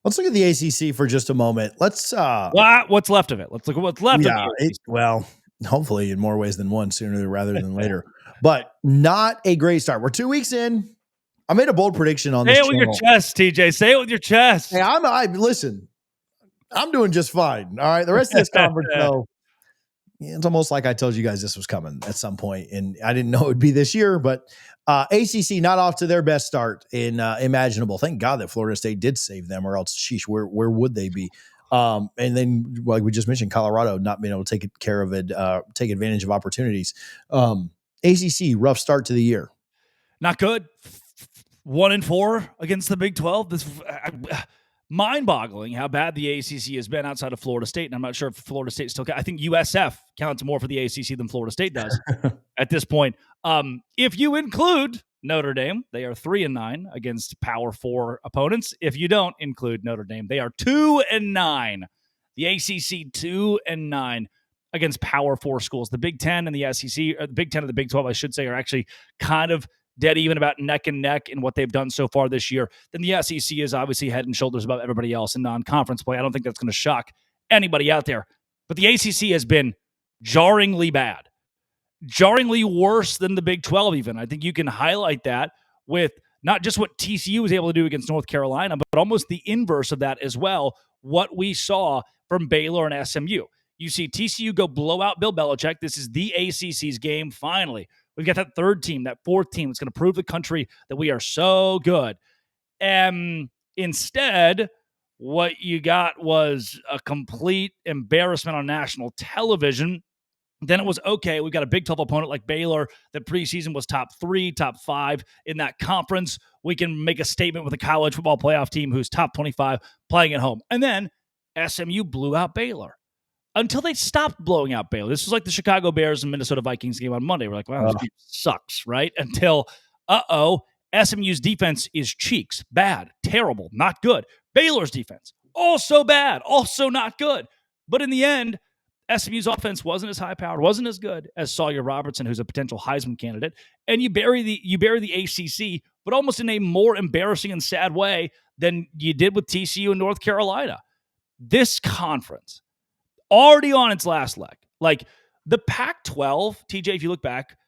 Let's look at the ACC for just a moment. Let's what's left of it. Let's look at what's left of it. Well, hopefully in more ways than one, sooner rather than later. But not a great start. We're 2 weeks in. I made a bold prediction on this channel. Say it with your chest, TJ. Say it with your chest. Hey, listen, I'm doing just fine. All right. The rest of this conference, though, it's almost like I told you guys this was coming at some point, and I didn't know it would be this year, but ACC not off to their best start in imaginable. Thank God that Florida State did save them, or else, sheesh, where would they be? And then, like we just mentioned, Colorado not being able to take care of it, take advantage of opportunities. ACC, rough start to the year. Not good. 1-4 against the Big 12. This mind-boggling how bad the ACC has been outside of Florida State. And I'm not sure if Florida State still counts. I think USF counts more for the ACC than Florida State does at this point. If you include Notre Dame, they are 3-9 against Power 4 opponents. If you don't include Notre Dame, they are 2-9. The ACC 2-9 against Power 4 schools. The Big 10 and the SEC, or the Big 10 and the Big 12, I should say, are actually kind of dead even, about neck and neck in what they've done so far this year. Then the SEC is obviously head and shoulders above everybody else in non-conference play. I don't think that's going to shock anybody out there. But the ACC has been jarringly bad, jarringly worse than the Big 12 even. I think you can highlight that with not just what TCU was able to do against North Carolina, but almost the inverse of that as well, what we saw from Baylor and SMU. You see TCU go blow out Bill Belichick. This is the ACC's game, finally. We've got that third team, that fourth team that's going to prove the country that we are so good. And instead, what you got was a complete embarrassment on national television. Then it was, okay, we've got a Big 12 opponent like Baylor that preseason was top 3, top 5 in that conference. We can make a statement with a college football playoff team who's top 25 playing at home. And then SMU blew out Baylor. Until they stopped blowing out Baylor. This was like the Chicago Bears and Minnesota Vikings game on Monday. We're like, wow, this game sucks, right? Until, SMU's defense is cheeks. Bad, terrible, not good. Baylor's defense, also bad, also not good. But in the end, SMU's offense wasn't as high-powered, wasn't as good as Sawyer Robertson, who's a potential Heisman candidate. And you bury the ACC, but almost in a more embarrassing and sad way than you did with TCU and North Carolina. This conference, already on its last leg. Like the Pac-12, TJ, if you look back,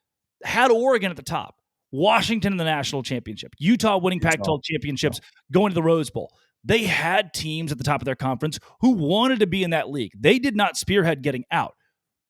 had Oregon at the top, Washington in the national championship, Utah winning Pac-12 championships, going to the Rose Bowl. They had teams at the top of their conference who wanted to be in that league. They did not spearhead getting out.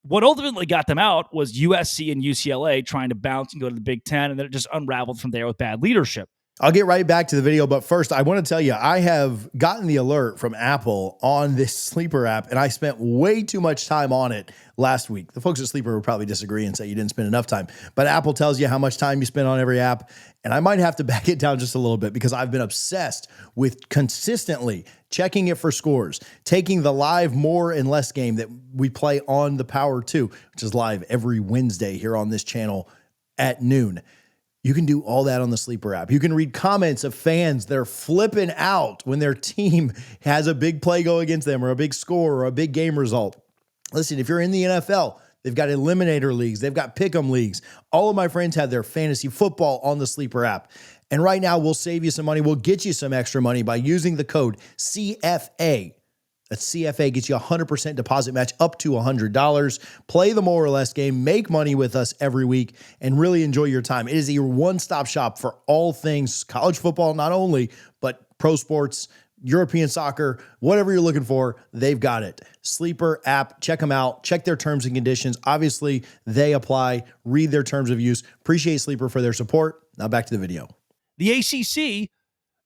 What ultimately got them out was USC and UCLA trying to bounce and go to the Big Ten, and then it just unraveled from there with bad leadership. I'll get right back to the video, but first I want to tell you, I have gotten the alert from Apple on this Sleeper app, and I spent way too much time on it last week. The folks at Sleeper would probably disagree and say you didn't spend enough time, but Apple tells you how much time you spend on every app, and I might have to back it down just a little bit because I've been obsessed with consistently checking it for scores, taking the live more and less game that we play on the Power 2, which is live every Wednesday here on this channel at noon. You can do all that on the Sleeper app. You can read comments of fans that are flipping out when their team has a big play go against them or a big score or a big game result. Listen, if you're in the NFL, they've got eliminator leagues. They've got pick'em leagues. All of my friends have their fantasy football on the Sleeper app. And right now, we'll save you some money. We'll get you some extra money by using the code CFA. That's CFA, gets you a 100% deposit match up to $100. Play the more or less game, make money with us every week, and really enjoy your time. It is a one-stop shop for all things college football, not only, but pro sports, European soccer, whatever you're looking for, they've got it. Sleeper app, check them out. Check their terms and conditions. Obviously, they apply. Read their terms of use. Appreciate Sleeper for their support. Now back to the video. The ACC,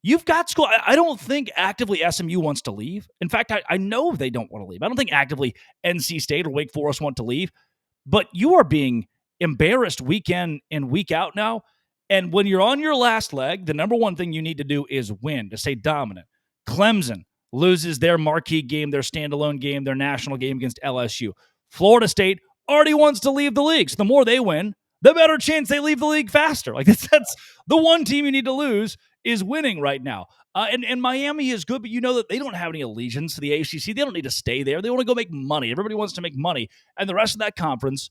you've got school. I don't think actively SMU wants to leave. In fact, I know they don't want to leave. I don't think actively NC State or Wake Forest want to leave. But you are being embarrassed week in and week out now. And when you're on your last leg, the number one thing you need to do is win, to stay dominant. Clemson loses their marquee game, their standalone game, their national game against LSU. Florida State already wants to leave the league. So the more they win, the better chance they leave the league faster. Like that's the one team you need to lose is winning right now. And Miami is good, but you know that they don't have any allegiance to the ACC. They don't need to stay there. They want to go make money. Everybody wants to make money. And the rest of that conference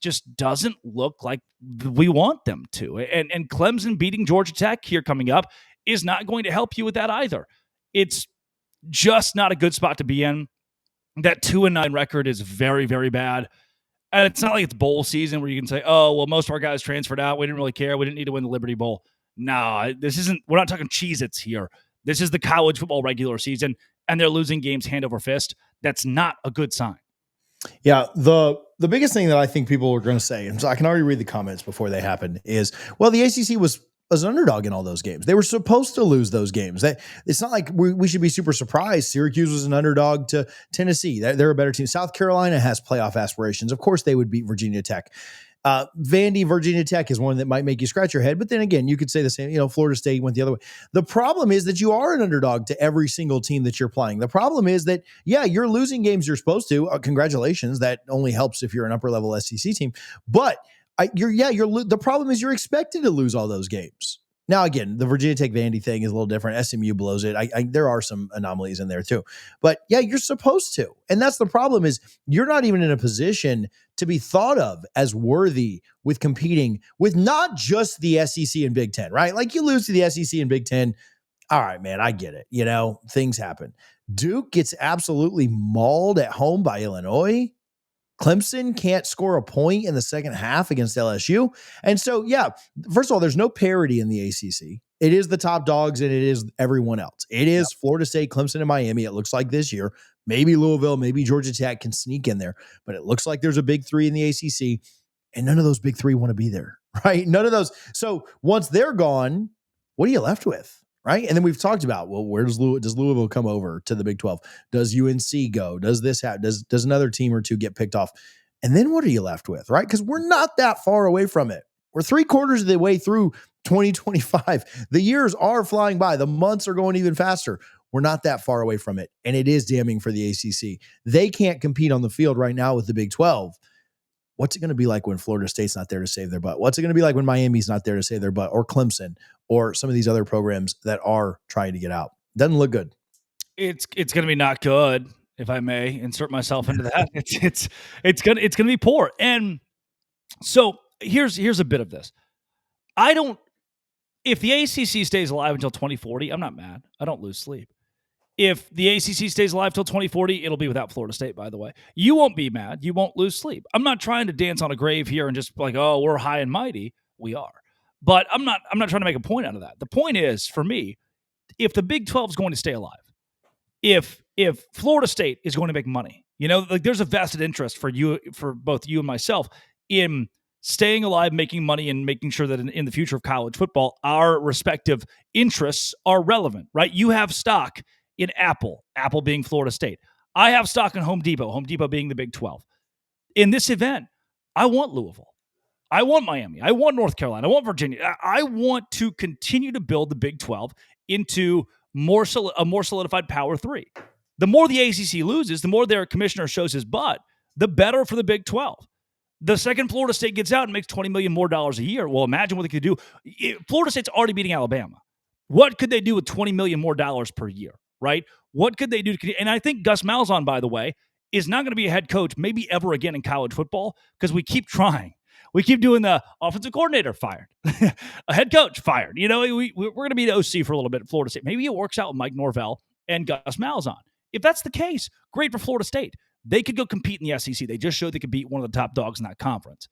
just doesn't look like we want them to. And Clemson beating Georgia Tech here coming up is not going to help you with that either. It's just not a good spot to be in. That 2-9 record is very, very bad. And it's not like it's bowl season where you can say, oh, well, most of our guys transferred out. We didn't really care. We didn't need to win the Liberty Bowl. No, this isn't, we're not talking Cheez-Its here. This is the college football regular season, and they're losing games hand over fist. That's not a good sign. Yeah, the biggest thing that I think people are going to say, and so I can already read the comments before they happen, is, well, the ACC was an underdog in all those games. They were supposed to lose those games. It's not like we should be super surprised. Syracuse was an underdog to Tennessee. They're a better team. South Carolina has playoff aspirations. Of course, they would beat Virginia Tech. Vandy, Virginia Tech is one that might make you scratch your head. But then again, you could say the same, Florida State went the other way. The problem is that you are an underdog to every single team that you're playing. The problem is that, yeah, you're losing games you're supposed to. Congratulations. That only helps if you're an upper level SEC team. But the problem is you're expected to lose all those games. Now, again, the Virginia Tech Vandy thing is a little different. SMU blows it. There are some anomalies in there too. But yeah, you're supposed to. And that's the problem, is you're not even in a position to be thought of as worthy with competing with not just the SEC and Big Ten, right? Like, you lose to the SEC and Big Ten. All right, man, I get it. Things happen. Duke gets absolutely mauled at home by Illinois. Clemson can't score a point in the second half against LSU. And so, yeah, first of all, there's no parity in the ACC. It is the top dogs and it is everyone else. It is Florida State, Clemson, and Miami. It looks like this year. Maybe Louisville, maybe Georgia Tech can sneak in there. But it looks like there's a big three in the ACC, and none of those big three want to be there, right? None of those. So once they're gone, what are you left with? Right. And then we've talked about, well, where does Louisville come over to the Big 12? Does UNC go? Does this happen? Does another team or two get picked off? And then what are you left with? Right. Because we're not that far away from it. We're 3/4 of the way through 2025. The years are flying by. The months are going even faster. We're not that far away from it. And it is damning for the ACC. They can't compete on the field right now with the Big 12. What's it going to be like when Florida State's not there to save their butt? What's it going to be like when Miami's not there to save their butt, or Clemson, or some of these other programs that are trying to get out? Doesn't look good. It's going to be not good, if I may insert myself into that. It's going to be poor. And so here's a bit of this. If the ACC stays alive until 2040, I'm not mad. I don't lose sleep. If the ACC stays alive till 2040, it'll be without Florida State, by the way. You won't be mad. You won't lose sleep. I'm not trying to dance on a grave here and just like, oh, we're high and mighty. We are. But I'm not trying to make a point out of that. The point is, for me, if the Big 12 is going to stay alive, if Florida State is going to make money, like, there's a vested interest for both you and myself in staying alive, making money, and making sure that in the future of college football, our respective interests are relevant, right? You have stock in Apple being Florida State. I have stock in Home Depot being the Big 12. In this event, I want Louisville. I want Miami. I want North Carolina. I want Virginia. I want to continue to build the Big 12 into a more solidified Power 3. The more the ACC loses, the more their commissioner shows his butt, the better for the Big 12. The second Florida State gets out and makes $20 million more a year, well, imagine what they could do. Florida State's already beating Alabama. What could they do with $20 million more per year, right? What could they do? And I think Gus Malzahn, by the way, is not going to be a head coach maybe ever again in college football, because we keep trying. We keep doing the offensive coordinator fired, a head coach fired. We're going to be the OC for a little bit at Florida State. Maybe it works out with Mike Norvell and Gus Malzahn. If that's the case, great for Florida State. They could go compete in the SEC. They just showed they could beat one of the top dogs in that conference.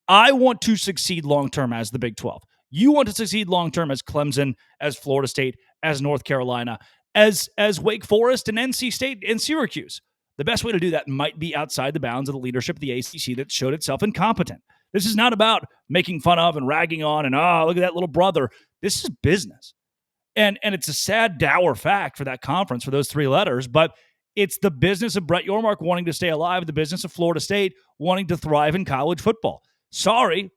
I want to succeed long-term as the Big 12. You want to succeed long-term as Clemson, as Florida State, as North Carolina, as Wake Forest and NC State and Syracuse. The best way to do that might be outside the bounds of the leadership of the ACC that showed itself incompetent. This is not about making fun of and ragging on and, oh, look at that little brother. This is business. And it's a sad, dour fact for that conference, for those three letters, but it's the business of Brett Yormark wanting to stay alive, the business of Florida State wanting to thrive in college football. Sorry,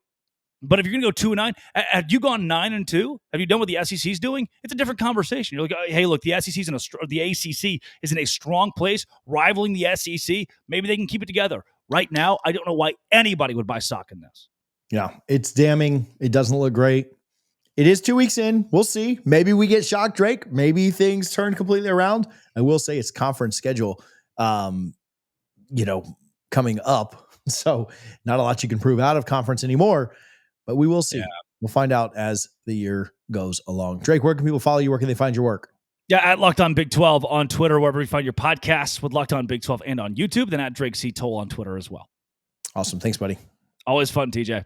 but if you're going to go 2-9, have you gone 9-2? Have you done what the SEC's doing? It's a different conversation. You're like, hey, look, the ACC is in a strong place, rivaling the SEC. Maybe they can keep it together. Right now, I don't know why anybody would buy stock in this. Yeah, it's damning. It doesn't look great. It is 2 weeks in. We'll see. Maybe we get shocked, Drake. Maybe things turn completely around. I will say it's conference schedule, coming up. So not a lot you can prove out of conference anymore, but we will see. Yeah. We'll find out as the year goes along. Drake, where can people follow you? Where can they find your work? Yeah, at Locked On Big 12 on Twitter, wherever you find your podcasts with Locked On Big 12 and on YouTube. Then at Drake C. Toll on Twitter as well. Awesome. Thanks, buddy. Always fun, TJ.